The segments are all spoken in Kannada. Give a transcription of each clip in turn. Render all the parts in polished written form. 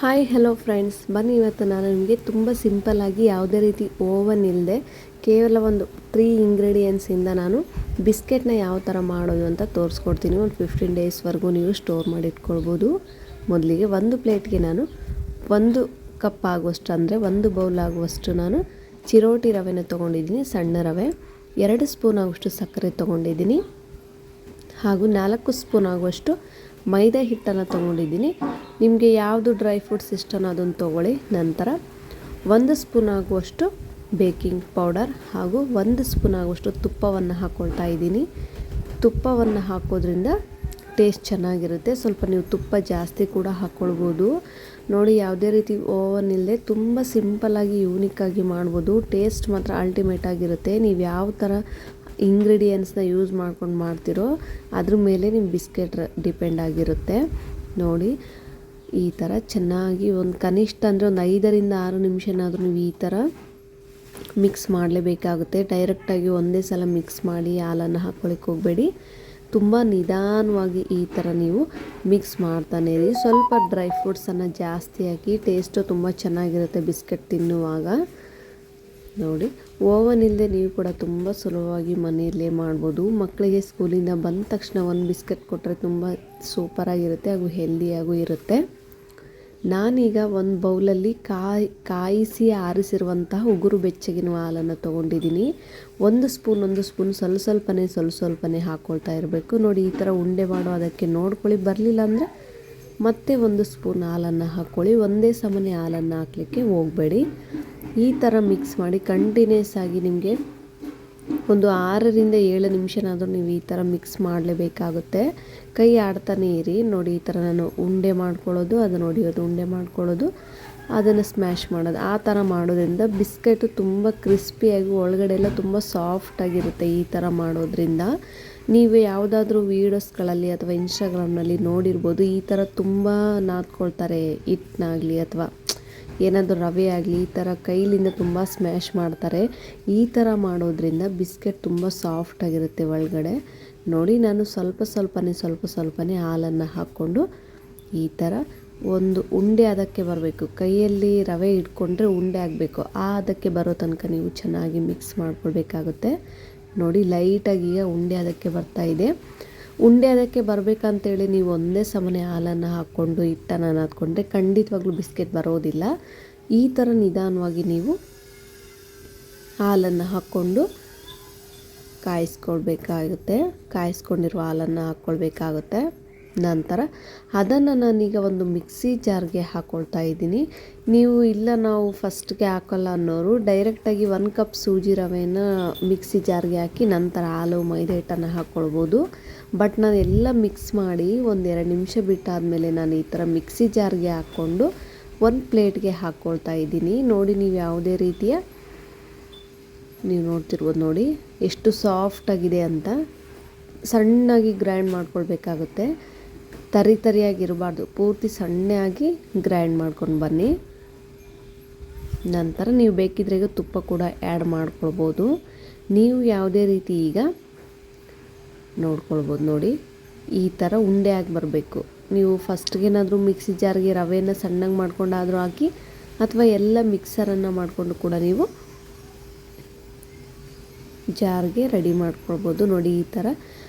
ಹಾಯ್ ಹಲೋ ಫ್ರೆಂಡ್ಸ್, ಬನ್ನಿ ಇವತ್ತು ನಾನು ನಿಮಗೆ ತುಂಬ ಸಿಂಪಲ್ಲಾಗಿ ಯಾವುದೇ ರೀತಿ ಓವನ್ ಇಲ್ಲದೆ ಕೇವಲ ಒಂದು 3 ಇಂಗ್ರೀಡಿಯೆಂಟ್ಸಿಂದ ನಾನು ಬಿಸ್ಕೆಟ್ನ ಯಾವ ಥರ ಮಾಡೋದು ಅಂತ ತೋರಿಸ್ಕೊಡ್ತೀನಿ. ಒಂದು 15 ಡೇಸ್ವರೆಗೂ ನೀವು ಸ್ಟೋರ್ ಮಾಡಿ ಇಟ್ಕೊಳ್ಬೋದು. ಮೊದಲಿಗೆ ಒಂದು ಪ್ಲೇಟ್ಗೆ ನಾನು 1 ಕಪ್ ಆಗುವಷ್ಟು ಅಂದರೆ 1 ಬೌಲ್ ಆಗುವಷ್ಟು ನಾನು ಚಿರೋಟಿ ರವೆನ ತೊಗೊಂಡಿದ್ದೀನಿ, ಸಣ್ಣ ರವೆ. 2 ಸ್ಪೂನ್ ಆಗುವಷ್ಟು ಸಕ್ಕರೆ ತೊಗೊಂಡಿದ್ದೀನಿ ಹಾಗೂ 4 ಸ್ಪೂನ್ ಆಗುವಷ್ಟು ಮೈದಾ ಹಿಟ್ಟನ್ನು ತೊಗೊಂಡಿದ್ದೀನಿ. ನಿಮಗೆ ಯಾವುದು ಡ್ರೈ ಫ್ರೂಟ್ಸ್ ಇಷ್ಟನೋ ಅದನ್ನು ತೊಗೊಳ್ಳಿ. ನಂತರ 1 ಸ್ಪೂನ್ ಆಗುವಷ್ಟು ಬೇಕಿಂಗ್ ಪೌಡರ್ ಹಾಗೂ 1 ಸ್ಪೂನ್ ಆಗುವಷ್ಟು ತುಪ್ಪವನ್ನು ಹಾಕ್ಕೊಳ್ತಾ ಇದ್ದೀನಿ. ತುಪ್ಪವನ್ನು ಹಾಕೋದ್ರಿಂದ ಟೇಸ್ಟ್ ಚೆನ್ನಾಗಿರುತ್ತೆ. ಸ್ವಲ್ಪ ನೀವು ತುಪ್ಪ ಜಾಸ್ತಿ ಕೂಡ ಹಾಕ್ಕೊಳ್ಬೋದು. ನೋಡಿ, ಯಾವುದೇ ರೀತಿ ಓವನ್ ಇಲ್ಲದೆ ತುಂಬ ಸಿಂಪಲ್ಲಾಗಿ ಯೂನಿಕ್ಕಾಗಿ ಮಾಡ್ಬೋದು. ಟೇಸ್ಟ್ ಮಾತ್ರ ಅಲ್ಟಿಮೇಟ್ ಆಗಿರುತ್ತೆ. ನೀವು ಯಾವ ಥರ ಇಂಗ್ರೀಡಿಯೆಂಟ್ಸ್ನ ಯೂಸ್ ಮಾಡ್ಕೊಂಡು ಮಾಡ್ತಿರೋ ಅದ್ರ ಮೇಲೆ ನಿಮ್ಮ ಬಿಸ್ಕೆಟ್ ಡಿಪೆಂಡ್ ಆಗಿರುತ್ತೆ. ನೋಡಿ, ಈ ಥರ ಚೆನ್ನಾಗಿ ಒಂದು ಕನಿಷ್ಠ ಅಂದರೆ ಒಂದು 5ರಿಂದ 6 ನಿಮಿಷನಾದರೂ ನೀವು ಈ ಥರ ಮಿಕ್ಸ್ ಮಾಡಲೇಬೇಕಾಗುತ್ತೆ. ಡೈರೆಕ್ಟಾಗಿ ಒಂದೇ ಸಲ ಮಿಕ್ಸ್ ಮಾಡಿ ಹಾಲನ್ನು ಹಾಕ್ಕೊಳ್ಳಿಕ್ಕೆ ಹೋಗಬೇಡಿ. ತುಂಬ ನಿಧಾನವಾಗಿ ಈ ಥರ ನೀವು ಮಿಕ್ಸ್ ಮಾಡ್ತಾನೆ ಇರಿ. ಸ್ವಲ್ಪ ಡ್ರೈ ಫ್ರೂಟ್ಸನ್ನು ಜಾಸ್ತಿ ಹಾಕಿ, ಟೇಸ್ಟು ತುಂಬ ಚೆನ್ನಾಗಿರುತ್ತೆ ಬಿಸ್ಕೆಟ್ ತಿನ್ನುವಾಗ. ನೋಡಿ, ಓವನ್ ಇಲ್ಲದೆ ನೀವು ಕೂಡ ತುಂಬ ಸುಲಭವಾಗಿ ಮನೆಯಲ್ಲೇ ಮಾಡ್ಬೋದು. ಮಕ್ಕಳಿಗೆ ಸ್ಕೂಲಿಂದ ಬಂದ ತಕ್ಷಣ ಒಂದು ಬಿಸ್ಕೆಟ್ ಕೊಟ್ಟರೆ ತುಂಬ ಸೂಪರಾಗಿರುತ್ತೆ ಹಾಗೂ ಹೆಲ್ದಿಯಾಗೂ ಇರುತ್ತೆ. ನಾನೀಗ ಒಂದು ಬೌಲಲ್ಲಿ ಕಾಯಿಸಿ ಆರಿಸಿರುವಂತಹ ಉಗುರು ಬೆಚ್ಚಗಿನ ಹಾಲನ್ನು ತೊಗೊಂಡಿದ್ದೀನಿ. 1 ಸ್ಪೂನ್ ಸ್ವಲ್ಪನೇ ಹಾಕ್ಕೊಳ್ತಾ ಇರಬೇಕು. ನೋಡಿ, ಈ ಥರ ಉಂಡೆ ಮಾಡೋ ಅದಕ್ಕೆ ನೋಡ್ಕೊಳ್ಳಿ. ಬರಲಿಲ್ಲ ಅಂದರೆ ಮತ್ತೆ 1 ಸ್ಪೂನ್ ಹಾಲನ್ನು ಹಾಕ್ಕೊಳ್ಳಿ. ಒಂದೇ ಸಮನೆ ಹಾಲನ್ನು ಹಾಕಲಿಕ್ಕೆ ಹೋಗಬೇಡಿ. ಈ ಥರ ಮಿಕ್ಸ್ ಮಾಡಿ ಕಂಟಿನ್ಯೂಸ್ ಆಗಿ ನಿಮಗೆ ಒಂದು 6ರಿಂದ 7 ನಿಮಿಷನಾದರೂ ನೀವು ಈ ಥರ ಮಿಕ್ಸ್ ಮಾಡಲೇಬೇಕಾಗುತ್ತೆ. ಕೈ ಆಡ್ತಾನೆ ಇರಿ. ನೋಡಿ, ಈ ಥರ ನಾನು ಉಂಡೆ ಮಾಡ್ಕೊಳ್ಳೋದು, ಅದನ್ನು ಹೊಡಿಯೋದು, ಉಂಡೆ ಮಾಡ್ಕೊಳ್ಳೋದು, ಅದನ್ನು ಸ್ಮ್ಯಾಶ್ ಮಾಡೋದು. ಆ ಥರ ಮಾಡೋದ್ರಿಂದ ಬಿಸ್ಕೆಟು ತುಂಬ ಕ್ರಿಸ್ಪಿಯಾಗಿ ಒಳಗಡೆ ಎಲ್ಲ ತುಂಬ ಸಾಫ್ಟಾಗಿರುತ್ತೆ. ಈ ಥರ ಮಾಡೋದ್ರಿಂದ ನೀವು ಯಾವುದಾದ್ರೂ ವೀಡಿಯೋಸ್ಗಳಲ್ಲಿ ಅಥವಾ ಇನ್ಸ್ಟಾಗ್ರಾಮ್ನಲ್ಲಿ ನೋಡಿರ್ಬೋದು. ಈ ಥರ ತುಂಬ ನಾದ್ಕೊಳ್ತಾರೆ, ಹಿಟ್ಟನ್ನಾಗಲಿ ಅಥವಾ ಏನಾದರೂ ರವೆ ಆಗಲಿ, ಈ ಥರ ಕೈಲಿಂದ ತುಂಬ ಸ್ಮ್ಯಾಶ್ ಮಾಡ್ತಾರೆ. ಈ ಥರ ಮಾಡೋದ್ರಿಂದ ಬಿಸ್ಕೆಟ್ ತುಂಬ ಸಾಫ್ಟಾಗಿರುತ್ತೆ ಒಳಗಡೆ. ನೋಡಿ, ನಾನು ಸ್ವಲ್ಪನೇ ಹಾಲನ್ನು ಹಾಕ್ಕೊಂಡು ಈ ಥರ ಒಂದು ಉಂಡೆ ಅದಕ್ಕೆ ಬರಬೇಕು. ಕೈಯಲ್ಲಿ ರವೆ ಇಟ್ಕೊಂಡ್ರೆ ಉಂಡೆ ಆಗಬೇಕು. ಅದಕ್ಕೆ ಬರೋ ತನಕ ನೀವು ಚೆನ್ನಾಗಿ ಮಿಕ್ಸ್ ಮಾಡ್ಕೊಳ್ಬೇಕಾಗುತ್ತೆ. ನೋಡಿ, ಲೈಟಾಗಿ ಈಗ ಉಂಡೆ ಅದಕ್ಕೆ ಬರ್ತಾಯಿದೆ. ಉಂಡೆ ಅದಕ್ಕೆ ಬರಬೇಕಂತೇಳಿ ನೀವು ಒಂದೇ ಸಮನೆ ಹಾಲನ್ನು ಹಾಕ್ಕೊಂಡು ಹಿಟ್ಟನ್ನು ನಾದ್ಕೊಂಡ್ರೆ ಖಂಡಿತವಾಗ್ಲೂ ಬಿಸ್ಕೆಟ್ ಬರೋದಿಲ್ಲ. ಈ ಥರ ನಿಧಾನವಾಗಿ ನೀವು ಹಾಲನ್ನು ಹಾಕ್ಕೊಂಡು ಕಾಯಿಸ್ಕೊಂಡಿರುವ ಹಾಲನ್ನು ಹಾಕ್ಕೊಳ್ಬೇಕಾಗುತ್ತೆ. ನಂತರ ಅದನ್ನು ನಾನೀಗ ಒಂದು ಮಿಕ್ಸಿ ಜಾರ್ಗೆ ಹಾಕ್ಕೊಳ್ತಾ ಇದ್ದೀನಿ. ನೀವು ಇಲ್ಲ ನಾವು ಫಸ್ಟ್ಗೆ ಹಾಕೋಲ್ಲ ಅನ್ನೋರು ಡೈರೆಕ್ಟಾಗಿ 1 ಕಪ್ ಸೂಜಿ ರವೆನ ಮಿಕ್ಸಿ ಜಾರ್ಗೆ ಹಾಕಿ ನಂತರ ಹಾಲು ಮೈದಾ ಹಿಟ್ಟನ್ನು ಹಾಕ್ಕೊಳ್ಬೋದು. ಬಟ್ ನಾನು ಎಲ್ಲ ಮಿಕ್ಸ್ ಮಾಡಿ 1-2 ನಿಮಿಷ ಬಿಟ್ಟಾದಮೇಲೆ ನಾನು ಈ ಥರ ಮಿಕ್ಸಿ ಜಾರ್ಗೆ ಹಾಕ್ಕೊಂಡು ಒಂದು ಪ್ಲೇಟ್ಗೆ ಹಾಕ್ಕೊಳ್ತಾ ಇದ್ದೀನಿ. ನೋಡಿ, ನೀವು ಯಾವುದೇ ರೀತಿಯ ನೀವು ನೋಡ್ತಿರ್ಬೋದು. ನೋಡಿ ಎಷ್ಟು ಸಾಫ್ಟಾಗಿದೆ ಅಂತ. ಸಣ್ಣಾಗಿ ಗ್ರೈಂಡ್ ಮಾಡ್ಕೊಳ್ಬೇಕಾಗುತ್ತೆ. ತರಿಯಾಗಿರಬಾರ್ದು, ಪೂರ್ತಿ ಸಣ್ಣಾಗಿ ಗ್ರೈಂಡ್ ಮಾಡ್ಕೊಂಡು ಬನ್ನಿ. ನಂತರ ನೀವು ಬೇಕಿದ್ರೆ ಈಗ ತುಪ್ಪ ಕೂಡ ಆ್ಯಡ್ ಮಾಡ್ಕೊಳ್ಬೋದು. ನೀವು ಯಾವುದೇ ರೀತಿ ಈಗ ನೋಡ್ಕೊಳ್ಬೋದು. ನೋಡಿ, ಈ ಥರ ಉಂಡೆ ಆಗಿ ಬರಬೇಕು. ನೀವು ಫಸ್ಟ್ಗೇನಾದರೂ ಮಿಕ್ಸಿ ಜಾರ್ಗೆ ರವೆನ ಸಣ್ಣಗೆ ಮಾಡ್ಕೊಂಡಾದರೂ ಹಾಕಿ ಅಥವಾ ಎಲ್ಲ ಮಿಕ್ಸರನ್ನು ಮಾಡಿಕೊಂಡು ಕೂಡ ನೀವು ಜಾರ್ಗೆ ರೆಡಿ ಮಾಡ್ಕೊಳ್ಬೋದು. ನೋಡಿ, ಈ ಥರ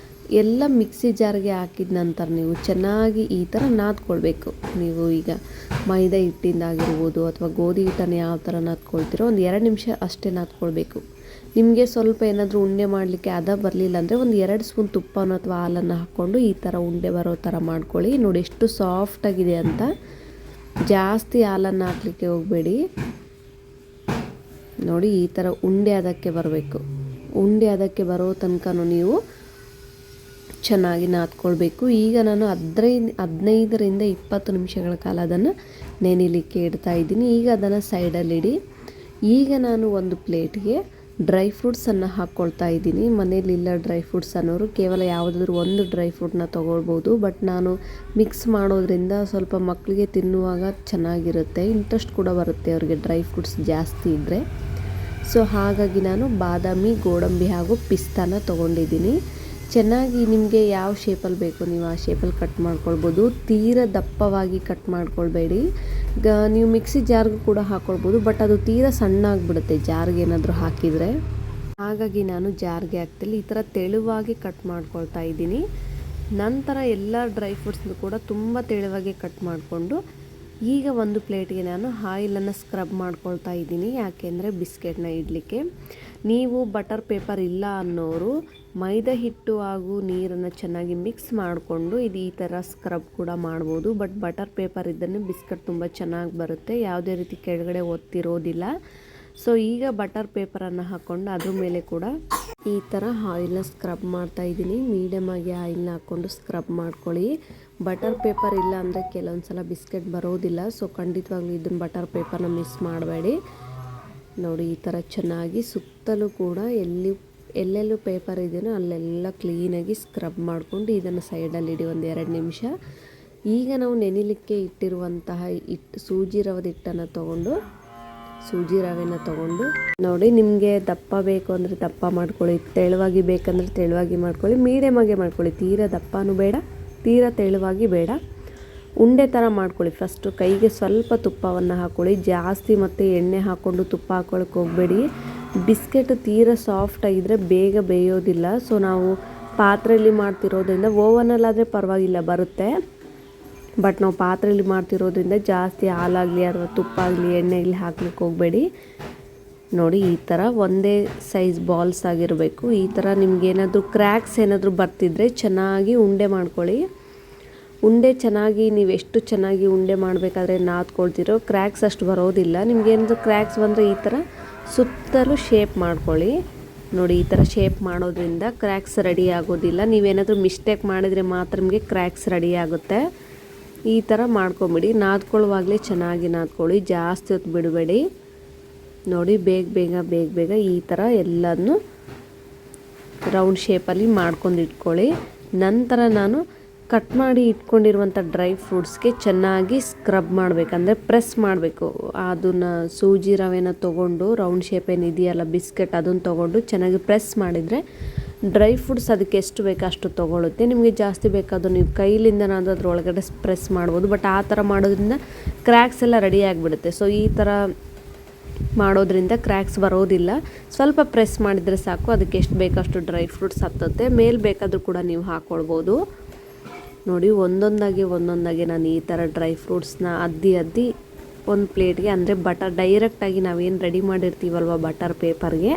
ಎಲ್ಲ ಮಿಕ್ಸಿ ಜಾರ್ಗೆ ಹಾಕಿದ ನಂತರ ನೀವು ಚೆನ್ನಾಗಿ ಈ ಥರ ನಾದ್ಕೊಳ್ಬೇಕು. ನೀವು ಈಗ ಮೈದಾ ಹಿಟ್ಟಿಂದಾಗಿರ್ಬೋದು ಅಥವಾ ಗೋಧಿ ಹಿಟ್ಟನ್ನು ಯಾವ ಥರ ನಾದ್ಕೊಳ್ತೀರೋ 1-2 ನಿಮಿಷ ಅಷ್ಟೇ ನಾದ್ಕೊಳ್ಬೇಕು. ನಿಮಗೆ ಸ್ವಲ್ಪ ಏನಾದರೂ ಉಂಡೆ ಮಾಡಲಿಕ್ಕೆ ಬರಲಿಲ್ಲ ಅಂದರೆ 2 ಸ್ಪೂನ್ ತುಪ್ಪನೋ ಅಥವಾ ಹಾಲನ್ನು ಹಾಕ್ಕೊಂಡು ಈ ಥರ ಉಂಡೆ ಬರೋ ಥರ ಮಾಡ್ಕೊಳ್ಳಿ. ನೋಡಿ ಎಷ್ಟು ಸಾಫ್ಟಾಗಿದೆ ಅಂತ. ಜಾಸ್ತಿ ಹಾಲನ್ನು ಹಾಕಲಿಕ್ಕೆ ಹೋಗಬೇಡಿ. ನೋಡಿ, ಈ ಥರ ಉಂಡೆ ಅದಕ್ಕೆ ಬರಬೇಕು. ಉಂಡೆ ಅದಕ್ಕೆ ಬರೋ ತನಕ ನೀವು ಚೆನ್ನಾಗಿ ನಾದ್ಕೊಳ್ಬೇಕು. ಈಗ ನಾನು 15ರಿಂದ 20 ನಿಮಿಷಗಳ ಕಾಲ ಅದನ್ನು ನೆನೆಯಲಿಕ್ಕೆ ಇಡ್ತಾ ಇದ್ದೀನಿ. ಈಗ ಅದನ್ನು ಸೈಡಲ್ಲಿಡಿ. ಈಗ ನಾನು ಒಂದು ಪ್ಲೇಟ್ಗೆ ಡ್ರೈ ಫ್ರೂಟ್ಸನ್ನು ಹಾಕ್ಕೊಳ್ತಾ ಇದ್ದೀನಿ. ಮನೇಲಿಲ್ಲ ಡ್ರೈ ಫ್ರೂಟ್ಸ್ ಅನ್ನೋರು ಕೇವಲ ಯಾವುದಾದ್ರೂ ಒಂದು ಡ್ರೈ ಫ್ರೂಟ್ನ ತೊಗೊಳ್ಬೋದು. ಬಟ್ ನಾನು ಮಿಕ್ಸ್ ಮಾಡೋದ್ರಿಂದ ಸ್ವಲ್ಪ ಮಕ್ಕಳಿಗೆ ತಿನ್ನುವಾಗ ಚೆನ್ನಾಗಿರುತ್ತೆ, ಇಂಟ್ರೆಸ್ಟ್ ಕೂಡ ಬರುತ್ತೆ ಅವರಿಗೆ ಡ್ರೈ ಫ್ರೂಟ್ಸ್ ಜಾಸ್ತಿ ಇದ್ದರೆ. ಸೊ ಹಾಗಾಗಿ ನಾನು ಬಾದಾಮಿ, ಗೋಡಂಬಿ ಹಾಗೂ ಪಿಸ್ತಾನ ತೊಗೊಂಡಿದ್ದೀನಿ. ಚೆನ್ನಾಗಿ ನಿಮಗೆ ಯಾವ ಶೇಪಲ್ಲಿ ಬೇಕು ನೀವು ಆ ಶೇಪಲ್ಲಿ ಕಟ್ ಮಾಡ್ಕೊಳ್ಬೋದು. ತೀರಾ ದಪ್ಪವಾಗಿ ಕಟ್ ಮಾಡ್ಕೊಳ್ಬೇಡಿ. ನೀವು ಮಿಕ್ಸಿ ಜಾರ್ಗೂ ಕೂಡ ಹಾಕ್ಕೊಳ್ಬೋದು, ಬಟ್ ಅದು ತೀರಾ ಸಣ್ಣ ಆಗಿಬಿಡುತ್ತೆ ಜಾರ್ಗೆ ಏನಾದರೂ ಹಾಕಿದರೆ. ಹಾಗಾಗಿ ನಾನು ಜಾರ್ಗೆ ಹಾಕ್ತಿಲ್ಲ, ಈ ಥರ ತೆಳುವಾಗಿ ಕಟ್ ಮಾಡ್ಕೊಳ್ತಾ ಇದ್ದೀನಿ. ನಂತರ ಎಲ್ಲ ಡ್ರೈ ಫ್ರೂಟ್ಸ್ನು ಕೂಡ ತುಂಬ ತೆಳುವಾಗಿ ಕಟ್ ಮಾಡಿಕೊಂಡು ಈಗ ಒಂದು ಪ್ಲೇಟ್ಗೆ ನಾನು ಆಯಿಲನ್ನು ಸ್ಕ್ರಬ್ ಮಾಡ್ಕೊಳ್ತಾ ಇದ್ದೀನಿ. ಯಾಕೆಂದರೆ ಬಿಸ್ಕೆಟ್ನ ಇಡಲಿಕ್ಕೆ. ನೀವು ಬಟರ್ ಪೇಪರ್ ಇಲ್ಲ ಅನ್ನೋರು ಮೈದಾ ಹಿಟ್ಟು ಹಾಗೂ ನೀರನ್ನು ಚೆನ್ನಾಗಿ ಮಿಕ್ಸ್ ಮಾಡಿಕೊಂಡು ಇದು ಈ ಥರ ಸ್ಕ್ರಬ್ ಕೂಡ ಮಾಡ್ಬೋದು. ಬಟ್ ಬಟರ್ ಪೇಪರ್ ಇದ್ದನ್ನು ಬಿಸ್ಕೆಟ್ ತುಂಬ ಚೆನ್ನಾಗಿ ಬರುತ್ತೆ, ಯಾವುದೇ ರೀತಿ ಕೆಳಗಡೆ ಒತ್ತಿರೋದಿಲ್ಲ. ಸೊ ಈಗ ಬಟರ್ ಪೇಪರನ್ನು ಹಾಕ್ಕೊಂಡು ಅದ್ರ ಮೇಲೆ ಕೂಡ ಈ ಥರ ಆಯಿಲ್ನ ಸ್ಕ್ರಬ್ ಮಾಡ್ತಾ ಇದ್ದೀನಿ. ಮೀಡಿಯಮ್ ಆಗಿ ಆಯಿಲ್ನ ಹಾಕ್ಕೊಂಡು ಸ್ಕ್ರಬ್ ಮಾಡ್ಕೊಳ್ಳಿ. ಬಟರ್ ಪೇಪರ್ ಇಲ್ಲ ಅಂದರೆ ಕೆಲವೊಂದು ಸಲ ಬಿಸ್ಕೆಟ್ ಬರೋದಿಲ್ಲ. ಸೊ ಖಂಡಿತವಾಗ್ಲೂ ಇದನ್ನು ಬಟರ್ ಪೇಪರ್ನ ಮಿಸ್ ಮಾಡಬೇಡಿ. ನೋಡಿ ಈ ಥರ ಚೆನ್ನಾಗಿ ಸುತ್ತಲೂ ಕೂಡ ಎಲ್ಲೆಲ್ಲೂ ಪೇಪರ್ ಇದೆಯೋ ಅಲ್ಲೆಲ್ಲ ಕ್ಲೀನಾಗಿ ಸ್ಕ್ರಬ್ ಮಾಡಿಕೊಂಡು ಇದನ್ನು ಸೈಡಲ್ಲಿ ಇಡಿ ಒಂದು 2 ನಿಮಿಷ. ಈಗ ನಾವು ನೆನೆಲಿಕ್ಕೆ ಇಟ್ಟಿರುವಂತಹ ಸೂಜಿ ರವದ ಹಿಟ್ಟನ್ನು ತೊಗೊಂಡು ನೋಡಿ, ನಿಮಗೆ ದಪ್ಪ ಬೇಕು ಅಂದರೆ ದಪ್ಪ ಮಾಡ್ಕೊಳ್ಳಿ, ತೆಳುವಾಗಿ ಬೇಕಂದರೆ ತೆಳುವಾಗಿ ಮಾಡ್ಕೊಳ್ಳಿ, ಮೀಡಿಯಮ್ ಆಗಿ ಮಾಡ್ಕೊಳ್ಳಿ. ತೀರಾ ದಪ್ಪನೂ ಬೇಡ, ತೀರಾ ತೆಳುವಾಗಿ ಬೇಡ. ಉಂಡೆ ಥರ ಮಾಡ್ಕೊಳ್ಳಿ. ಫಸ್ಟು ಕೈಗೆ ಸ್ವಲ್ಪ ತುಪ್ಪವನ್ನು ಹಾಕ್ಕೊಳ್ಳಿ. ಜಾಸ್ತಿ ಮತ್ತು ಎಣ್ಣೆ ಹಾಕ್ಕೊಂಡು ತುಪ್ಪ ಹಾಕ್ಕೊಳ್ಳೋಕೆ ಹೋಗಬೇಡಿ. ಬಿಸ್ಕೆಟ್ ತೀರಾ ಸಾಫ್ಟ್ ಆಗಿದ್ದರೆ ಬೇಗ ಬೇಯೋದಿಲ್ಲ. ಸೊ ನಾವು ಪಾತ್ರೆಯಲ್ಲಿ ಮಾಡ್ತಿರೋದ್ರಿಂದ, ಓವನಲ್ಲಾದರೆ ಪರವಾಗಿಲ್ಲ ಬರುತ್ತೆ, ಬಟ್ ನಾವು ಪಾತ್ರೆಯಲ್ಲಿ ಮಾಡ್ತಿರೋದ್ರಿಂದ ಜಾಸ್ತಿ ಹಾಲಾಗಲಿ ಅಥವಾ ತುಪ್ಪ ಆಗಲಿ ಎಣ್ಣೆ ಆಗಲಿ ಹಾಕ್ಲಿಕ್ಕೆ ಹೋಗಬೇಡಿ. ನೋಡಿ ಈ ಥರ ಒಂದೇ ಸೈಜ್ ಬಾಲ್ಸ್ ಆಗಿರಬೇಕು. ಈ ಥರ ನಿಮಗೇನಾದರೂ ಕ್ರ್ಯಾಕ್ಸ್ ಏನಾದರೂ ಬರ್ತಿದ್ರೆ ಚೆನ್ನಾಗಿ ಉಂಡೆ ಮಾಡ್ಕೊಳ್ಳಿ. ಉಂಡೆ ಚೆನ್ನಾಗಿ ನೀವು ಎಷ್ಟು ಚೆನ್ನಾಗಿ ಉಂಡೆ ಮಾಡಬೇಕಾದ್ರೆ ನಾದ್ಕೊಳ್ತಿರೋ ಕ್ರ್ಯಾಕ್ಸ್ ಅಷ್ಟು ಬರೋದಿಲ್ಲ. ನಿಮಗೇನಾದರೂ ಕ್ರ್ಯಾಕ್ಸ್ ಬಂದರೆ ಈ ಥರ ಸುತ್ತಲೂ ಶೇಪ್ ಮಾಡ್ಕೊಳ್ಳಿ. ನೋಡಿ ಈ ಥರ ಶೇಪ್ ಮಾಡೋದ್ರಿಂದ ಕ್ರ್ಯಾಕ್ಸ್ ರೆಡಿ ಆಗೋದಿಲ್ಲ. ನೀವೇನಾದರೂ ಮಿಸ್ಟೇಕ್ ಮಾಡಿದರೆ ಮಾತ್ರ ನಿಮಗೆ ಕ್ರ್ಯಾಕ್ಸ್ ರೆಡಿ ಆಗುತ್ತೆ. ಈ ಥರ ಮಾಡ್ಕೊಂಬಿಡಿ. ನಾದ್ಕೊಳ್ಳುವಾಗಲೇ ಚೆನ್ನಾಗಿ ನಾದ್ಕೊಳ್ಳಿ, ಜಾಸ್ತಿ ಹೊತ್ತು ಬಿಡಬೇಡಿ. ನೋಡಿ ಬೇಗ ಈ ಥರ ಎಲ್ಲನೂ ರೌಂಡ್ ಶೇಪಲ್ಲಿ ಮಾಡ್ಕೊಂಡು ಇಟ್ಕೊಳ್ಳಿ. ನಂತರ ನಾನು ಕಟ್ ಮಾಡಿ ಇಟ್ಕೊಂಡಿರುವಂಥ ಡ್ರೈ ಫ್ರೂಟ್ಸ್ಗೆ ಚೆನ್ನಾಗಿ ಸ್ಕ್ರಬ್ ಮಾಡಬೇಕಂದ್ರೆ ಪ್ರೆಸ್ ಮಾಡಬೇಕು. ಅದನ್ನು ಸೂಜಿ ರವೆನ ತೊಗೊಂಡು ರೌಂಡ್ ಶೇಪ್ ಏನಿದೆಯಲ್ಲ ಬಿಸ್ಕೆಟ್ ಅದನ್ನು ತೊಗೊಂಡು ಚೆನ್ನಾಗಿ ಪ್ರೆಸ್ ಮಾಡಿದರೆ ಡ್ರೈ ಫ್ರೂಟ್ಸ್ ಅದಕ್ಕೆ ಎಷ್ಟು ಬೇಕೋ ಅಷ್ಟು ತೊಗೊಳುತ್ತೆ. ನಿಮಗೆ ಜಾಸ್ತಿ ಬೇಕಾದರೂ ನೀವು ಕೈಲಿಂದನಾದರೂ ಅದ್ರ ಒಳಗಡೆ ಪ್ರೆಸ್ ಮಾಡ್ಬೋದು. ಬಟ್ ಆ ಥರ ಮಾಡೋದ್ರಿಂದ ಕ್ರ್ಯಾಕ್ಸ್ ಎಲ್ಲ ರೆಡಿ ಆಗಿಬಿಡುತ್ತೆ. ಸೊ ಈ ಥರ ಮಾಡೋದ್ರಿಂದ ಕ್ರ್ಯಾಕ್ಸ್ ಬರೋದಿಲ್ಲ. ಸ್ವಲ್ಪ ಪ್ರೆಸ್ ಮಾಡಿದರೆ ಸಾಕು, ಅದಕ್ಕೆ ಎಷ್ಟು ಬೇಕಷ್ಟು ಡ್ರೈ ಫ್ರೂಟ್ಸ್ ಹತ್ತುತ್ತೆ. ಮೇಲೆ ಬೇಕಾದರೂ ಕೂಡ ನೀವು ಹಾಕ್ಕೊಳ್ಬೋದು. ನೋಡಿ ಒಂದೊಂದಾಗಿ ನಾನು ಈ ಥರ ಡ್ರೈ ಫ್ರೂಟ್ಸ್ನ ಅದ್ದಿ ಒಂದು ಪ್ಲೇಟ್ಗೆ, ಅಂದರೆ ಡೈರೆಕ್ಟಾಗಿ ನಾವೇನು ರೆಡಿ ಮಾಡಿರ್ತೀವಲ್ವ ಬಟರ್ ಪೇಪರ್ಗೆ,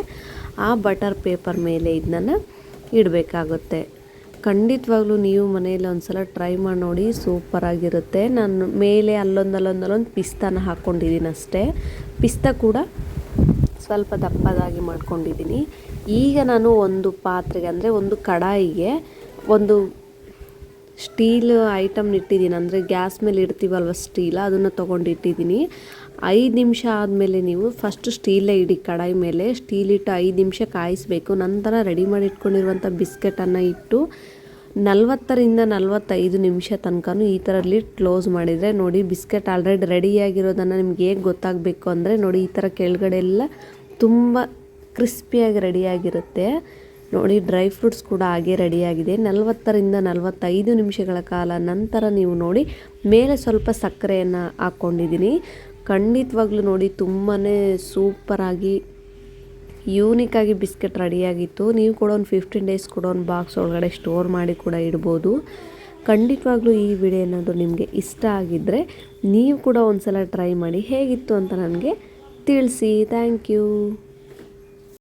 ಆ ಬಟರ್ ಪೇಪರ್ ಮೇಲೆ ಇದನ್ನು ಇಡಬೇಕಾಗುತ್ತೆ. ಖಂಡಿತವಾಗ್ಲೂ ನೀವು ಮನೆಯಲ್ಲಿ ಒಂದು ಸಲ ಟ್ರೈ ಮಾಡಿ ನೋಡಿ, ಸೂಪರಾಗಿರುತ್ತೆ. ನಾನು ಮೇಲೆ ಅಲ್ಲೊಂದು ಪಿಸ್ತಾನ ಹಾಕ್ಕೊಂಡಿದ್ದೀನಿ ಅಷ್ಟೇ. ಪಿಸ್ತಾ ಕೂಡ ಸ್ವಲ್ಪ ದಪ್ಪದಾಗಿ ಮಾಡ್ಕೊಂಡಿದ್ದೀನಿ. ಈಗ ನಾನು ಒಂದು ಪಾತ್ರೆಗೆ, ಅಂದರೆ ಒಂದು ಕಡಾಯಿಗೆ ಒಂದು ಸ್ಟೀಲ್ ಐಟಮ್ನ ಇಟ್ಟಿದ್ದೀನಿ. ಅಂದರೆ ಗ್ಯಾಸ್ ಮೇಲೆ ಇಡ್ತೀವಲ್ವ ಸ್ಟೀಲ್, ಅದನ್ನು ತೊಗೊಂಡು ಇಟ್ಟಿದ್ದೀನಿ. 5 ನಿಮಿಷ ಆದಮೇಲೆ ನೀವು ಫಸ್ಟು ಸ್ಟೀಲೇ ಇಡಿ ಕಡಾಯಿ ಮೇಲೆ. ಸ್ಟೀಲ್ ಇಟ್ಟು 5 ನಿಮಿಷ ಕಾಯಿಸಬೇಕು. ನಂತರ ರೆಡಿ ಮಾಡಿ ಇಟ್ಕೊಂಡಿರುವಂಥ ಬಿಸ್ಕೆಟನ್ನು ಇಟ್ಟು 40ರಿಂದ 45 ನಿಮಿಷ ತನಕನೂ ಈ ಥರ ಲಿಡ್ ಕ್ಲೋಸ್ ಮಾಡಿದರೆ ನೋಡಿ ಬಿಸ್ಕೆಟ್ ಆಲ್ರೆಡಿ ರೆಡಿಯಾಗಿರೋದನ್ನು ನಿಮ್ಗೆ ಹೇಗೆ ಗೊತ್ತಾಗಬೇಕು ಅಂದರೆ, ನೋಡಿ ಈ ಥರ ಕೆಳಗಡೆ ಎಲ್ಲ ತುಂಬ ಕ್ರಿಸ್ಪಿಯಾಗಿ ರೆಡಿಯಾಗಿರುತ್ತೆ. ನೋಡಿ ಡ್ರೈ ಫ್ರೂಟ್ಸ್ ಕೂಡ ಹಾಗೆ ರೆಡಿಯಾಗಿದೆ. 40ರಿಂದ 45 ನಿಮಿಷಗಳ ಕಾಲ ನಂತರ ನೀವು ನೋಡಿ ಮೇಲೆ ಸ್ವಲ್ಪ ಸಕ್ಕರೆಯನ್ನು ಹಾಕ್ಕೊಂಡಿದ್ದೀನಿ. ಖಂಡಿತವಾಗ್ಲೂ ನೋಡಿ ತುಂಬಾ ಸೂಪರಾಗಿ ಯೂನಿಕ್ಕಾಗಿ ಬಿಸ್ಕೆಟ್ ರೆಡಿಯಾಗಿತ್ತು. ನೀವು ಕೂಡ ಒಂದು 15 ಡೇಸ್ ಕೂಡ ಒಂದು ಬಾಕ್ಸ್ ಒಳಗಡೆ ಸ್ಟೋರ್ ಮಾಡಿ ಕೂಡ ಇಡ್ಬೋದು. ಖಂಡಿತವಾಗ್ಲೂ ಈ ವಿಡಿಯೋ ಏನಾದರೂ ನಿಮಗೆ ಇಷ್ಟ ಆಗಿದ್ದರೆ ನೀವು ಕೂಡ ಒಂದು ಸಲ ಟ್ರೈ ಮಾಡಿ, ಹೇಗಿತ್ತು ಅಂತ ನನಗೆ ತಿಳಿಸಿ. Thank you.